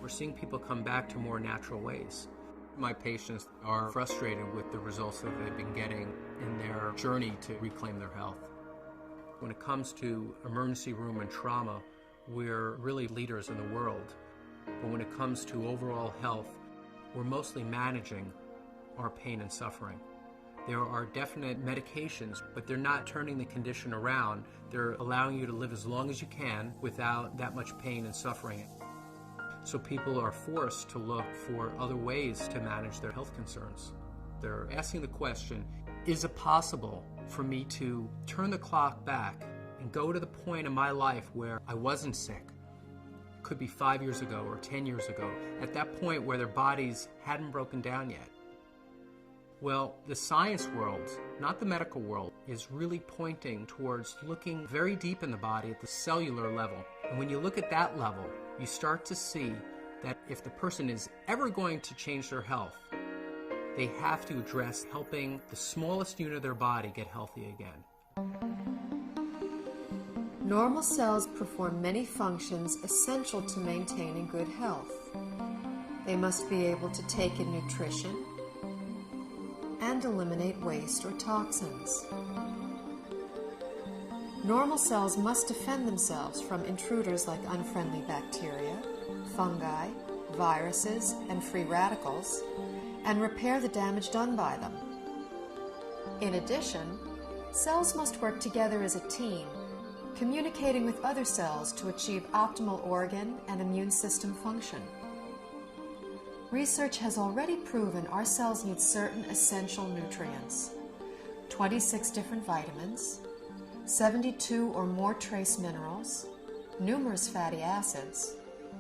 we're seeing people come back to more natural ways. My patients are frustrated with the results that they've been getting in their journey to reclaim their health. When it comes to emergency room and trauma, we're really leaders in the world. But when it comes to overall health, we're mostly managing our pain and suffering. There are definite medications, but they're not turning the condition around. They're allowing you to live as long as you can without that much pain and suffering. So people are forced to look for other ways to manage their health concerns. They're asking the question, is it possible for me to turn the clock back and go to the point in my life where I wasn't sick? Could be 5 years ago or 10 years ago, at that point where their bodies hadn't broken down yet. Well, the science world, not the medical world, is really pointing towards looking very deep in the body at the cellular level. And when you look at that level, you start to see that if the person is ever going to change their health, they have to address helping the smallest unit of their body get healthy again. Normal cells perform many functions essential to maintaining good health. They must be able to take in nutrition and eliminate waste or toxins. Normal cells must defend themselves from intruders like unfriendly bacteria, fungi, viruses, and free radicals, and repair the damage done by them. In addition, cells must work together as a team, communicating with other cells to achieve optimal organ and immune system function. Research has already proven our cells need certain essential nutrients, 26 different vitamins, 72 or more trace minerals, numerous fatty acids,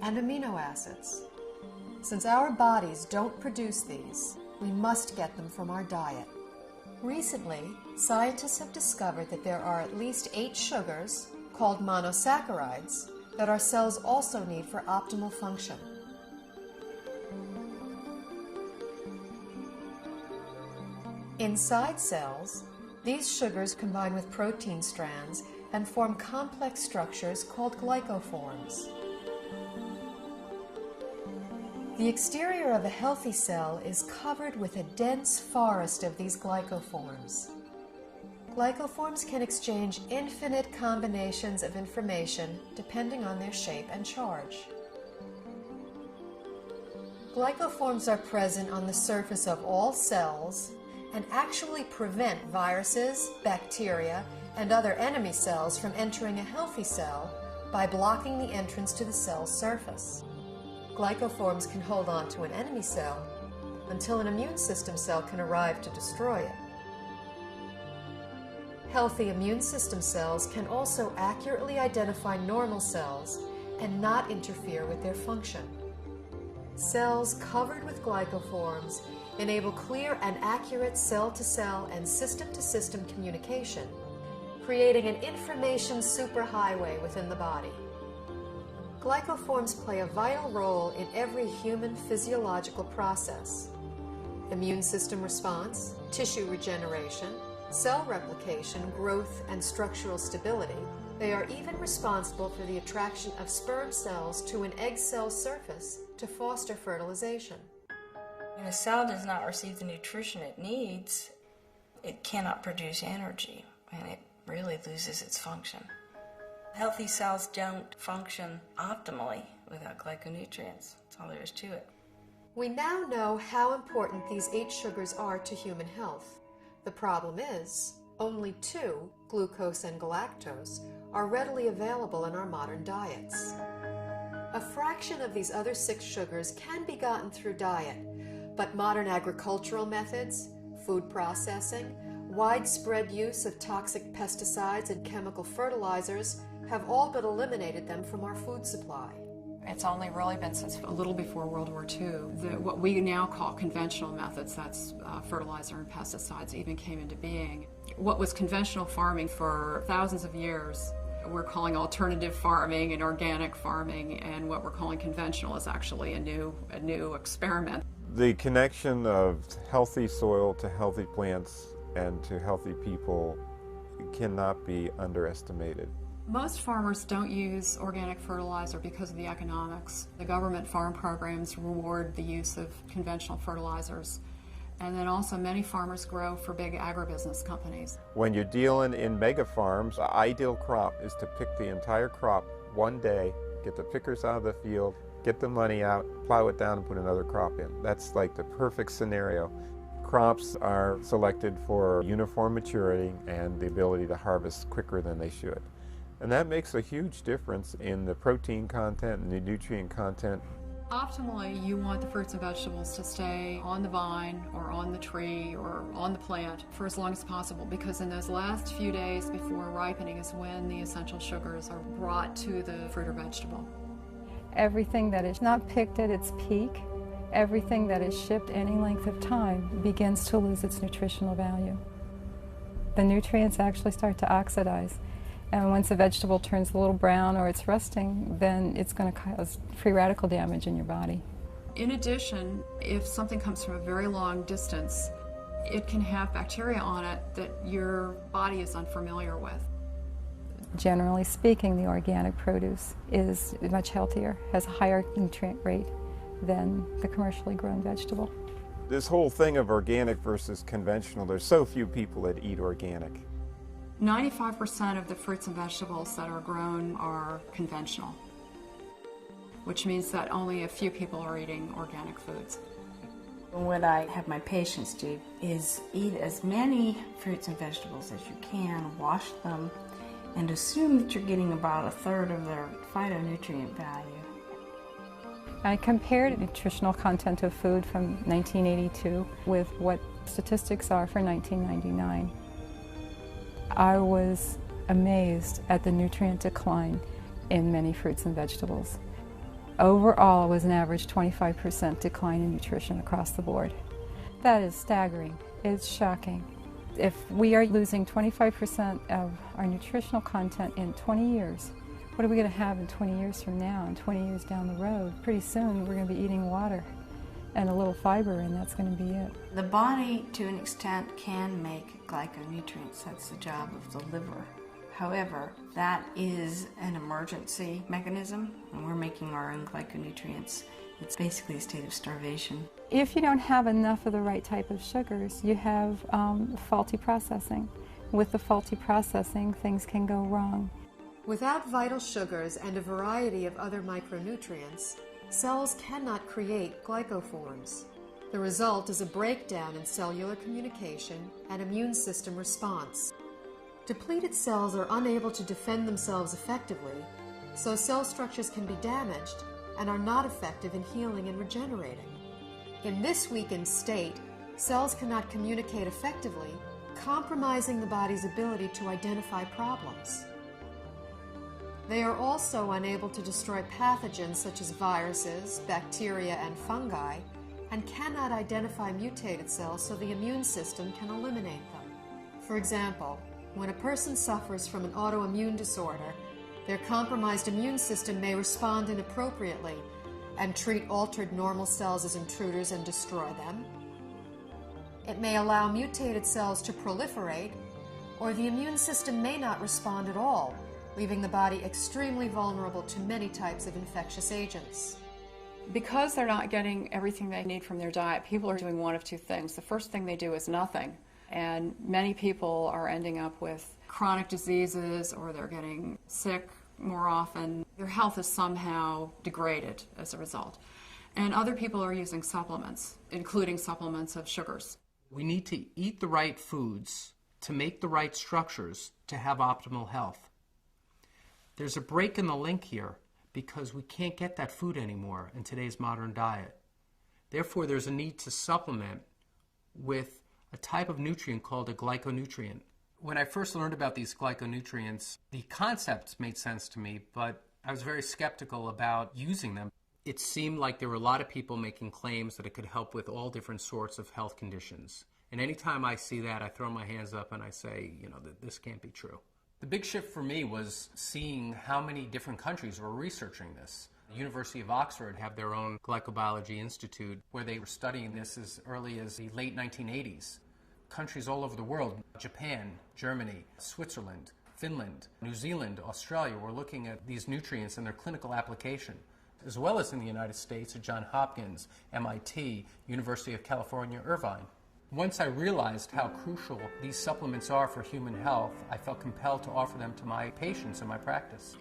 and amino acids. Since our bodies don't produce these, we must get them from our diet. Recently, scientists have discovered that there are at least 8 sugars, called monosaccharides, that our cells also need for optimal function. Inside cells, these sugars combine with protein strands and form complex structures called glycoforms. The exterior of a healthy cell is covered with a dense forest of these glycoforms. Glycoforms can exchange infinite combinations of information depending on their shape and charge. Glycoforms are present on the surface of all cells and actually prevent viruses, bacteria, and other enemy cells from entering a healthy cell by blocking the entrance to the cell's surface. Glycoforms can hold on to an enemy cell until an immune system cell can arrive to destroy it. Healthy immune system cells can also accurately identify normal cells and not interfere with their function. Cells covered with glycoforms enable clear and accurate cell-to-cell and system-to-system communication, creating an information superhighway within the body. Glycoforms play a vital role in every human physiological process: immune system response, tissue regeneration, cell replication, growth, and structural stability. They are even responsible for the attraction of sperm cells to an egg cell surface to foster fertilization. When a cell does not receive the nutrition it needs, it cannot produce energy, and it really loses its function. Healthy cells don't function optimally without glyconutrients. That's all there is to it. We now know how important these 8 sugars are to human health. The problem is, only 2, glucose and galactose, are readily available in our modern diets. A fraction of these other 6 sugars can be gotten through diet, but modern agricultural methods, food processing, widespread use of toxic pesticides and chemical fertilizers have all but eliminated them from our food supply. It's only really been since a little before World War II that what we now call conventional methods, that's fertilizer and pesticides, even came into being. What was conventional farming for thousands of years, we're calling alternative farming and organic farming, and what we're calling conventional is actually a new experiment. The connection of healthy soil to healthy plants and to healthy people cannot be underestimated. Most farmers don't use organic fertilizer because of the economics. The government farm programs reward the use of conventional fertilizers. And then also many farmers grow for big agribusiness companies. When you're dealing in mega farms, the ideal crop is to pick the entire crop one day, get the pickers out of the field, get the money out, plow it down and put another crop in. That's like the perfect scenario. Crops are selected for uniform maturity and the ability to harvest quicker than they should. And that makes a huge difference in the protein content and the nutrient content. Optimally, you want the fruits and vegetables to stay on the vine or on the tree or on the plant for as long as possible, because in those last few days before ripening is when the essential sugars are brought to the fruit or vegetable. Everything that is not picked at its peak, everything that is shipped any length of time begins to lose its nutritional value. The nutrients actually start to oxidize. And once a vegetable turns a little brown or it's rusting, then it's going to cause free radical damage in your body. In addition, if something comes from a very long distance, it can have bacteria on it that your body is unfamiliar with. Generally speaking, the organic produce is much healthier, has a higher nutrient rate than the commercially grown vegetable. This whole thing of organic versus conventional, there's so few people that eat organic. 95% of the fruits and vegetables that are grown are conventional, which means that only a few people are eating organic foods. What I have my patients do is eat as many fruits and vegetables as you can, wash them, and assume that you're getting about a third of their phytonutrient value. I compared nutritional content of food from 1982 with what statistics are for 1999. I was amazed at the nutrient decline in many fruits and vegetables. Overall, it was an average 25% decline in nutrition across the board. That is staggering. It's shocking. If we are losing 25% of our nutritional content in 20 years, what are we going to have in 20 years from now and 20 years down the road? Pretty soon we're going to be eating water and a little fiber, and that's going to be it. The body, to an extent, can make glyconutrients. That's the job of the liver. However, that is an emergency mechanism, and we're making our own glyconutrients. It's basically a state of starvation. If you don't have enough of the right type of sugars, you have faulty processing. With the faulty processing, things can go wrong. Without vital sugars and a variety of other micronutrients, cells cannot create glycoforms. The result is a breakdown in cellular communication and immune system response. Depleted cells are unable to defend themselves effectively, so cell structures can be damaged and are not effective in healing and regenerating. In this weakened state, cells cannot communicate effectively, compromising the body's ability to identify problems. They are also unable to destroy pathogens such as viruses, bacteria, and fungi, and cannot identify mutated cells so the immune system can eliminate them. For example, when a person suffers from an autoimmune disorder, their compromised immune system may respond inappropriately and treat altered normal cells as intruders and destroy them. It may allow mutated cells to proliferate, or the immune system may not respond at all, leaving the body extremely vulnerable to many types of infectious agents. Because they're not getting everything they need from their diet, people are doing one of two things. The first thing they do is nothing, and many people are ending up with chronic diseases, or they're getting sick more often. Their health is somehow degraded as a result. And other people are using supplements, including supplements of sugars. We need to eat the right foods to make the right structures to have optimal health. There's a break in the link here because we can't get that food anymore in today's modern diet. Therefore, there's a need to supplement with a type of nutrient called a glyconutrient. When I first learned about these glyconutrients, the concepts made sense to me, but I was very skeptical about using them. It seemed like there were a lot of people making claims that it could help with all different sorts of health conditions. And anytime I see that, I throw my hands up and I say, this can't be true. The big shift for me was seeing how many different countries were researching this. The University of Oxford have their own Glycobiology Institute where they were studying this as early as the late 1980s. Countries all over the world, Japan, Germany, Switzerland, Finland, New Zealand, Australia were looking at these nutrients and their clinical application, as well as in the United States at Johns Hopkins, MIT, University of California, Irvine. Once I realized how crucial these supplements are for human health, I felt compelled to offer them to my patients in my practice.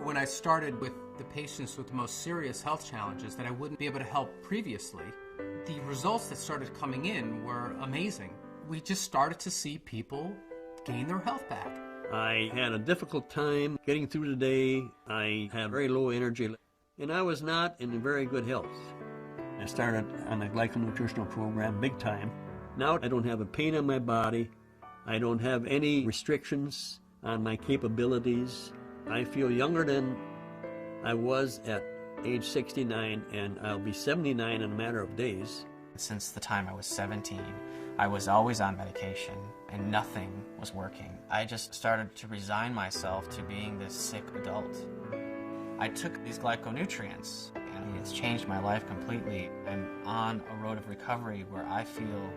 When I started with the patients with the most serious health challenges that I wouldn't be able to help previously, the results that started coming in were amazing. We just started to see people gain their health back. I had a difficult time getting through the day. I had very low energy, and I was not in very good health. I started on the glyconutritional program big time. Now I don't have a pain in my body. I don't have any restrictions on my capabilities. I feel younger than I was at age 69, and I'll be 79 in a matter of days. Since the time I was 17, I was always on medication and nothing was working. I just started to resign myself to being this sick adult. I took these glyconutrients and it's changed my life completely. I'm on a road of recovery where I feel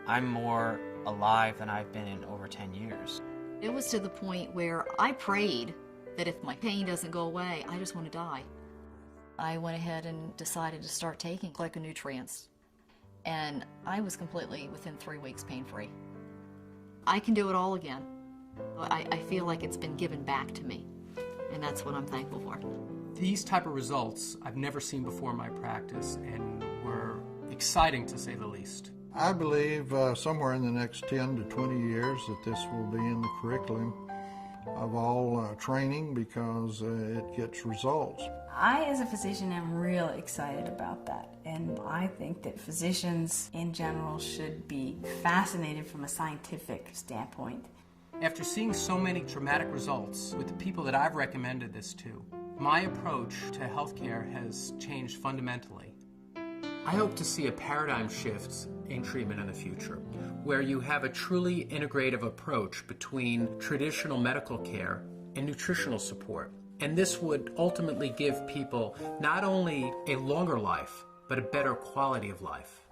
I'm more alive than I've been in over 10 years. It was to the point where I prayed that if my pain doesn't go away, I just want to die. I went ahead and decided to start taking glyconutrients, and I was completely, within 3 weeks, pain-free. I can do it all again. I feel like it's been given back to me, and that's what I'm thankful for. These type of results I've never seen before in my practice and were exciting to say the least. I believe somewhere in the next 10 to 20 years that this will be in the curriculum of all training because it gets results. I, as a physician, am real excited about that. And I think that physicians in general should be fascinated from a scientific standpoint. After seeing so many dramatic results with the people that I've recommended this to, my approach to healthcare has changed fundamentally. I hope to see a paradigm shift in treatment in the future, where you have a truly integrative approach between traditional medical care and nutritional support. And this would ultimately give people not only a longer life, but a better quality of life.